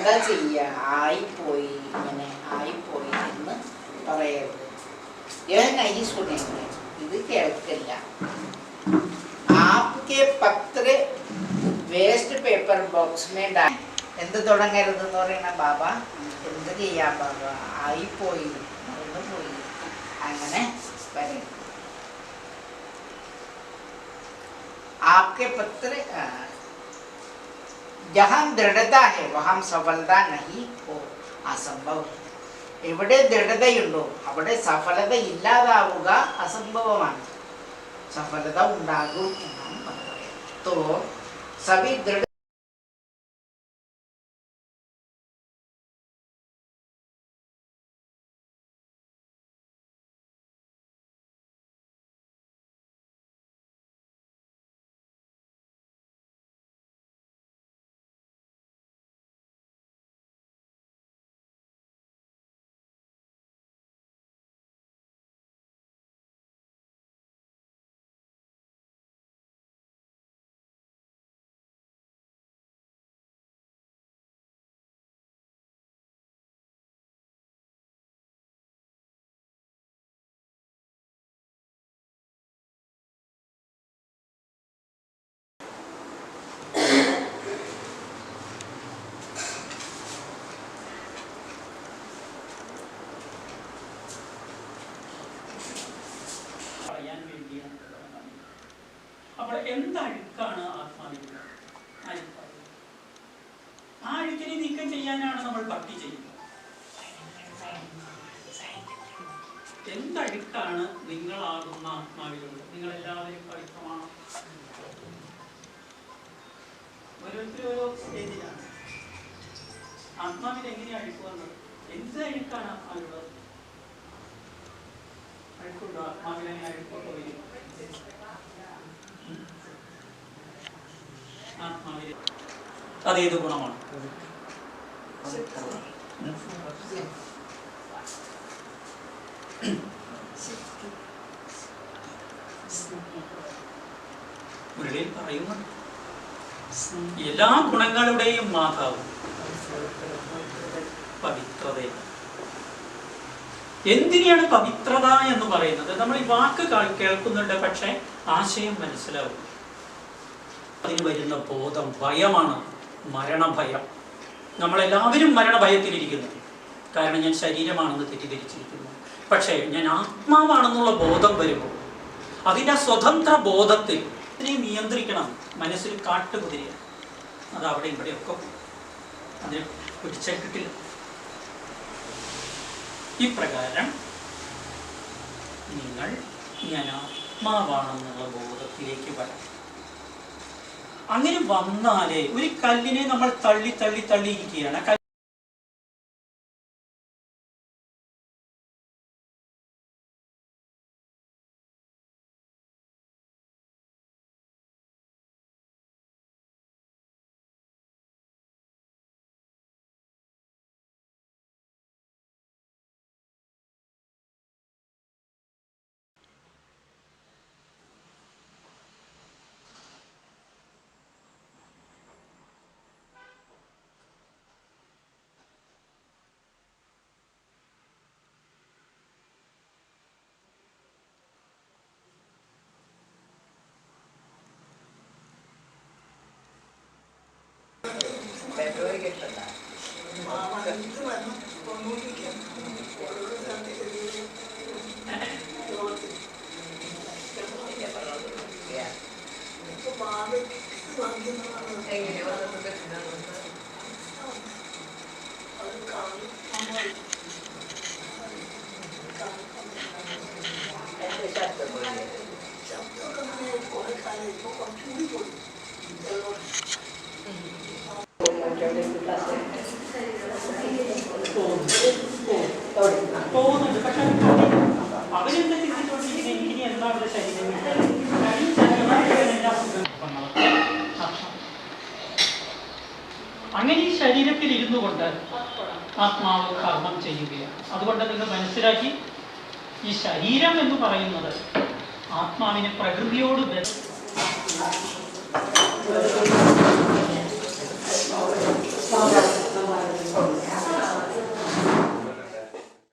എന്താ ചെയ്യുക, ആയിപ്പോയി, ഇങ്ങനെ ആയിപ്പോയി എന്ന് പറയരുത്. यह नहीं सुनेंगे, ഇത് കേൾക്കില്ല. आपके पत्र വേസ്റ്റ് പേപ്പർ ബോക്സ് में डाल. എന്ത് തുടങ്ങരുതെന്ന് പറയണ ബാബ, എന്ത് ചെയ്യാം ബാബ, ആയിപ്പോയി, മറന്നുപോയി, അങ്ങനെ പറയും. आपके पत्र जहाँ दृढ़ता है वहाँ सफलता नहीं हो, असंभव. എവിടെ ദൃഢതയുണ്ടോ അവിടെ സഫലത ഇല്ലാതാവുക അസംഭവമാണ്. സഫലത ഉണ്ടാകും എന്നാണ് പറയുന്നത്. तो सभी दृढ़ അപ്പോൾ എന്തഴുക്കാണ് ആത്മാവിന്? ആ അഴുക്കിനെ നീക്കം ചെയ്യാനാണ് നമ്മൾ ഭക്തി ചെയ്യുന്നത്. എന്തഴുക്കാണ് നിങ്ങളാകുന്ന ആത്മാവിലുള്ളത്? നിങ്ങളെല്ലാവരും പവിത്രമാണ്. ഓരോരുത്തരും ഓരോ സ്റ്റേജിലാണ്. ആത്മാവിൽ എങ്ങനെയാണ് അഴുക്ക് വന്നത്? എന്ത് അഴുക്കാണ് ആത്മാവിലുള്ളത്? അഴുക്കുണ്ടോ ആത്മാവിൽ? അങ്ങനെ അഴുക്കൊക്കെ വരും. ആത്മാവിൽ അതേത് ഗുണമാണ്? മുരളിയിൽ പറയുന്നു, എല്ലാ ഗുണങ്ങളുടെയും മാതാവ് പവിത്രതയാണ്. എന്തിനാണ് പവിത്രത എന്ന് പറയുന്നത്? നമ്മൾ ഈ വാക്ക് കേൾക്കുന്നുണ്ട്, പക്ഷെ ആശയം മനസ്സിലാവും. അതിന് വരുന്ന ബോധം ഭയമാണ്, മരണഭയം. നമ്മളെല്ലാവരും മരണഭയത്തിലിരിക്കുന്നു. കാരണം ഞാൻ ശരീരമാണെന്ന് തെറ്റിദ്ധരിച്ചിരിക്കുന്നു. പക്ഷേ ഞാൻ ആത്മാവാണെന്നുള്ള ബോധം വരുമ്പോൾ, അതിൻ്റെ സ്വതന്ത്ര ബോധത്തിൽ ഇതിനെ നിയന്ത്രിക്കണം. മനസ്സിൽ കാട്ടുകുതിര, അത് അവിടെ ഇവിടെയൊക്കെ അതിനെ പിടിച്ചാൽ കിട്ടില്ല. ഇപ്രകാരം നിങ്ങൾ ഞാൻ ആത്മാവാണെന്നുള്ള ബോധത്തിലേക്ക് വരണം. അങ്ങനെ വന്നാലേ, ഒരു കല്ലിനെ നമ്മൾ തള്ളി തള്ളി തള്ളിയിരിക്കുകയാണ്. പോകുന്നുണ്ട്. പക്ഷെ അവരെന്താ ചിന്തിച്ചോണ്ടിരിക്കുന്നത്? ഇനി എന്താ അവരുടെ ശരീരം? അങ്ങനെ ഈ ശരീരത്തിൽ ഇരുന്നു കൊണ്ട് ആത്മാവ് കർമ്മം ചെയ്യുകയാണ്. അതുകൊണ്ട് നിങ്ങൾ മനസ്സിലാക്കി, ഈ ശരീരം എന്ന് പറയുന്നത് ആത്മാവിനെ പ്രകൃതിയോട് ബന്ധം കൊള്ളു.